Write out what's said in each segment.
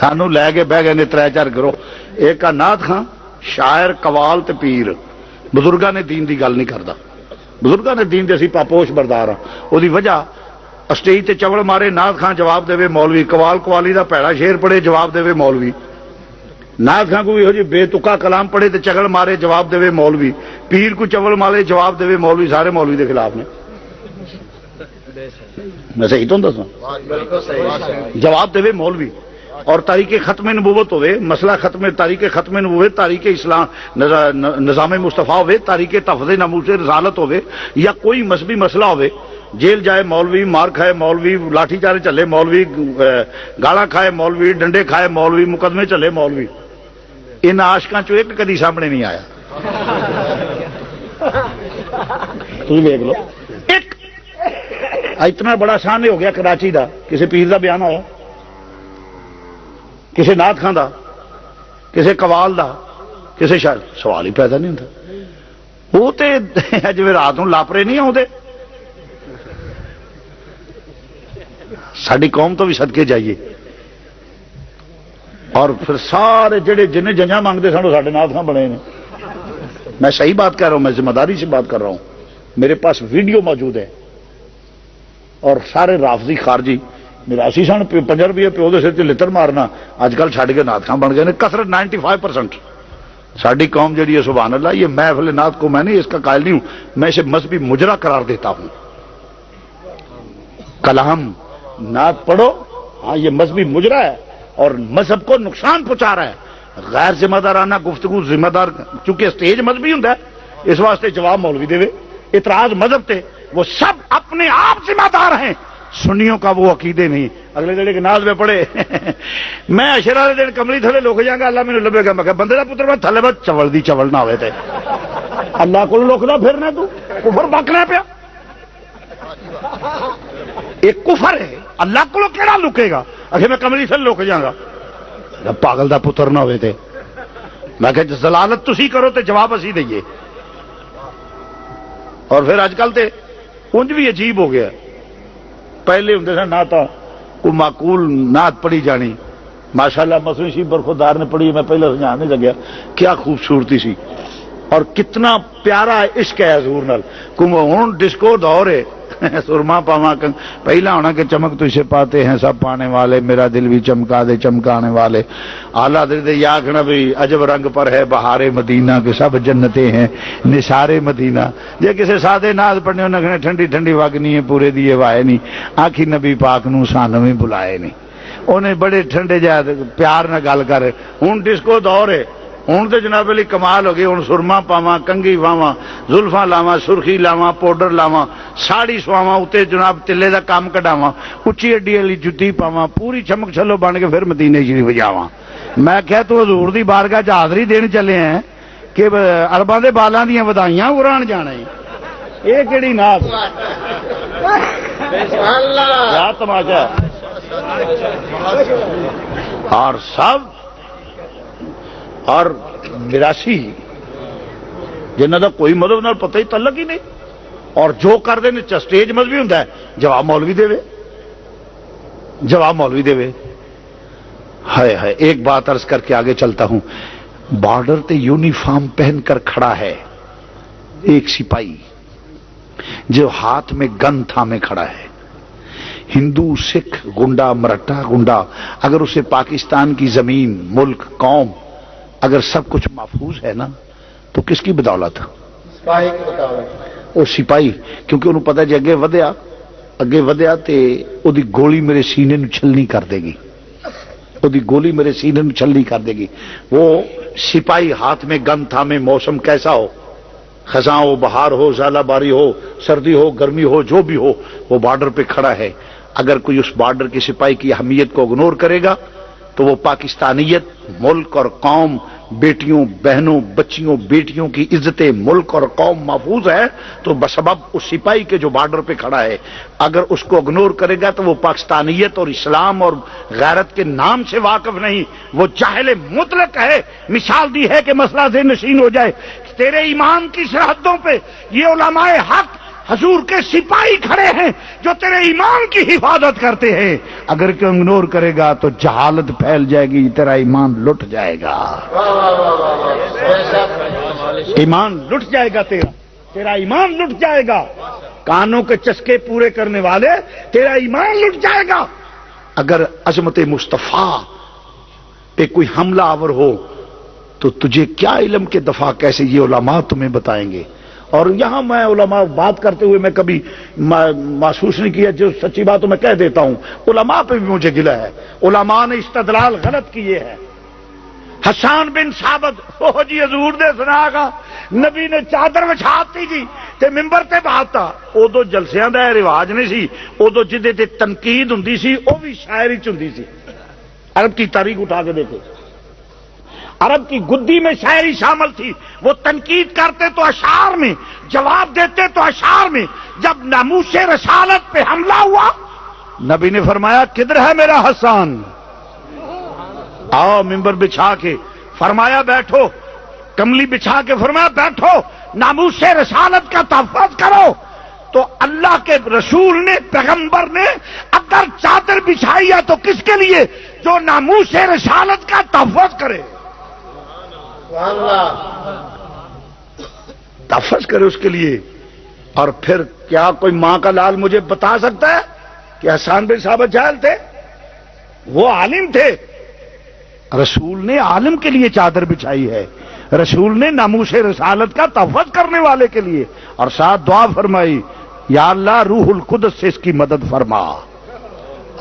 سانو لے کے بہ گئے نے 3-4 گروہ. ایک کا نعت خاں، شاعر، قوال تے پیر. بزرگاں نے دین دی گل نہیں کردا. بزرگاں نے دین دے اسی پاپوش بردار ہاں. وہ دی وجہ اسٹیج تے چوڑ مارے نعت خاں جواب دے مولوی، قوال قوالی دا پیڑا شیر پڑھے جواب دے مولوی، نعت خاں کوئی جی بے تکا کلام پڑھے تے چگل مارے جواب دے مولوی، پیر کو چول مارے جواب دے مولوی. سارے مولوی دے خلاف نے. میں صحیح تو دساں؟ جواب دے مولوی. اور تاریخ ختم نبوت ہوئے، مسئلہ ختم تاریخ ختم نبوت، تاریخ اسلام نظام مصطفیٰ ہوئے، تاریخ تفض ناموس رسالت ہوئے، یا کوئی مذہبی مسئلہ ہوئے، جیل جائے مولوی، مار کھائے مولوی، لاٹھی چارے چلے مولوی، گالا کھائے مولوی، ڈنڈے کھائے مولوی، مقدمے چلے مولوی. ان عاشقاں چوں ایک کدی سامنے نہیں آیا. تم دیکھ لو ایک اتنا بڑا شان ہو گیا کراچی دا، کسی پیر دا بیان آیا، کسی نعت خاں دا، کسی قوال دا، کسی شاعر. سوال ہی پیدا نہیں ہوتا. وہ تے جی رات نوں لاپرے نہیں آتے. ساری قوم تو بھی صدقے جائیے. اور پھر سارے جڑے جنہیں جنجاں مانگتے سن وہ ساڈے نعت خاں بنے ہیں. میں صحیح بات کر رہا ہوں، میں ذمہ داری سے بات کر رہا ہوں. میرے پاس ویڈیو موجود ہے. اور سارے رافضی خارجی میرا اسی سن 5 روپیے پیو دے سر تے لتر مارنا اج کل چھڈ کے نعت خاں بن گئے. کثرت 95%. ساری قوم جڑی ہے سبحان اللہ، یہ محفل نعت کو میں نہیں اس کا قائل نہیں ہوں، میں اسے مذہبی مجرا قرار دیتا ہوں. کلام نعت پڑھو، ہاں یہ مذہبی مجرا ہے اور مذہب کو نقصان پہنچا رہا ہے. غیر ذمہ دارانہ گفتگو ذمہ دار، چونکہ اسٹیج مذہبی ہوں اس واسطے جواب مولوی دے. اعتراض مذہب تے وہ سب اپنے آپ ذمہ دار ہیں. سنیوں کا وہ عقیدے نہیں. اگلے دن ایک ناز میں پڑھے میں عشرہ والے دن کملی تھلے لک جاؤں گا، اللہ مینوں لبے گا. میں کہ بندے دا پتر میں تھلے بس چول دی چول نہ ہوئے تے اللہ کو لکدا پھرنا، تو کفر بکنا پیا. ایک کفر ہے، اللہ کو کیڑا لکے گا؟ اکھے میں کملی تھلے لک جاؤں گا، پاگل دا پتر نہ ہوئے تے. میں کہ ضلالت تسی کرو تے جواب اسی دئیے. اور پھر اج کل تے انج بھی عجیب ہو گیا. پہلے ہوں سن نعت کو معقول نعت پڑھی جانی. ماشاءاللہ مسلم شیخ برخودار نے پڑھی، میں پہلے سمجھا نہیں لگیا کیا خوبصورتی سی اور کتنا پیارا عشق ہے حضور نال. ہوں ڈسکو دور ہے، سرما پاواں پہلا ہونا کہ چمک تجھے پاتے ہیں سب پانے والے، میرا دل بھی چمکا دے چمکانے والے. اعلیٰ دل یہ آخنا بھی عجب رنگ پر ہے بہار مدینہ کے سب جنتیں ہیں نثار مدینہ. جے کسی سادے ناز پڑھنے انہیں کہنے ٹھنڈی ٹھنڈی وگنی ہے پورے دیے وائے نہیں، آخی نبی پاک نو سانو بھی بلائے نہیں. انہیں بڑے ٹھنڈے جا پیار نہ گل کر. ہوں ڈسکو دور ہے، ہوں تو جناب علی کمال ہو گئی. ہوں سرما پاواں، کنگھی واواں، زلفاں لاواں، سرخی لاواں، پاؤڈر لاواں، ساڑی سواواں، اتنے جناب تلے دا کام کڈاواں، اچھی اڈی والی جتی پاواں، پوری چمک چھلو بن کے پھر مدینے شریف جاواں. میں کہا تو حضور دی بارگاہ چ حاضری دین چلے ہیں کہ ارباں دے بالاں دیاں ودائیاں اڑان جانا ہے. یہ کیڑی نعت کیا تماشا ہے. اور سب اور میراسی جنہوں کا کوئی مذہب نال پتہ ہی تعلق ہی نہیں، اور جو کرتے ہیں اسٹیج مذہبی ہوں جواب مولوی دے، جواب مولوی دے. ہائے ہائے. ایک بات عرض کر کے آگے چلتا ہوں. بارڈر تے یونیفارم پہن کر کھڑا ہے ایک سپاہی جو ہاتھ میں گن تھامے کھڑا ہے. ہندو، سکھ، گنڈا، مرٹا، گنڈا، اگر اسے پاکستان کی زمین، ملک، قوم اگر سب کچھ محفوظ ہے نا تو کس کی بدولت؟ وہ سپاہی. کیونکہ انہوں پتا جی اگے ودیا تے او دی گولی میرے سینے نو چھلنی کر دے گی، او دی گولی میرے سینے نو چھلنی کر دے گی. وہ سپاہی ہاتھ میں گن تھامے، موسم کیسا ہو، خزاں ہو، بہار ہو، ژالہ باری ہو، سردی ہو، گرمی ہو، جو بھی ہو، وہ بارڈر پہ کھڑا ہے. اگر کوئی اس بارڈر کے سپاہی کی اہمیت کو اگنور کرے گا تو وہ پاکستانیت، ملک اور قوم، بیٹیوں، بہنوں، بچیوں، بیٹیوں کی عزت ملک اور قوم محفوظ ہے تو بسبب اس سپاہی کے جو بارڈر پہ کھڑا ہے. اگر اس کو اگنور کرے گا تو وہ پاکستانیت اور اسلام اور غیرت کے نام سے واقف نہیں، وہ جاہل مطلق ہے. مثال دی ہے کہ مسئلہ ذہن نشین ہو جائے. تیرے ایمان کی سرحدوں پہ یہ علماء حق حضور کے سپاہی کھڑے ہیں جو تیرے ایمان کی حفاظت کرتے ہیں، اگر کوئی اگنور کرے گا تو جہالت پھیل جائے گی، تیرا ایمان لٹ جائے گا، ایمان لٹ جائے گا، تیرا ایمان لٹ جائے گا، کانوں کے چسکے پورے کرنے والے تیرا ایمان لٹ جائے گا۔ اگر عظمت مصطفیٰ پہ کوئی حملہ آور ہو تو تجھے کیا علم کے دفاع کیسے، یہ علماء تمہیں بتائیں گے۔ اور یہاں میں علماء بات کرتے ہوئے میں کبھی محسوس نہیں کیا، جو سچی بات تو میں کہہ دیتا ہوں، علماء پہ بھی مجھے گلہ ہے، علماء نے استدلال غلط کیے ہیں۔ حسان بن ثابت او جی حضور دے سنا گا نبی نے چادر وچھاتی جی تے ممبر تے بہاتا، ادو جلسیاں دا رواج نہیں سی، ادو جدے تے تنقید ہوندی سی او بھی شاعری چ ہوندی سی۔ عرب کی تاریخ اٹھا کے دیکھو، عرب کی گدی میں شاعری شامل تھی، وہ تنقید کرتے تو اشعار میں، جواب دیتے تو اشعار میں۔ جب ناموس رسالت پہ حملہ ہوا نبی نے فرمایا کدھر ہے میرا حسان، آؤ ممبر بچھا کے، فرمایا بیٹھو، کملی بچھا کے فرمایا بیٹھو، ناموس رسالت کا تحفظ کرو۔ تو اللہ کے رسول نے، پیغمبر نے اگر چادر بچھائی ہے تو کس کے لیے؟ جو ناموس رسالت کا تحفظ کرے، تحفظ کرے اس کے لیے۔ اور پھر کیا کوئی ماں کا لال مجھے بتا سکتا ہے کہ حسان بن ثابت جاہل تھے؟ وہ عالم تھے، رسول نے عالم کے لیے چادر بچھائی ہے، رسول نے ناموس رسالت کا تحفظ کرنے والے کے لیے، اور ساتھ دعا فرمائی یا اللہ روح القدس سے اس کی مدد فرما۔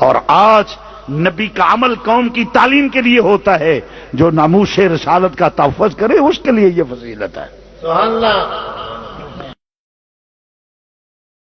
اور آج نبی کا عمل قوم کی تعلیم کے لیے ہوتا ہے، جو ناموس رسالت کا تحفظ کرے اس کے لیے یہ فضیلت ہے۔ سبحان اللہ۔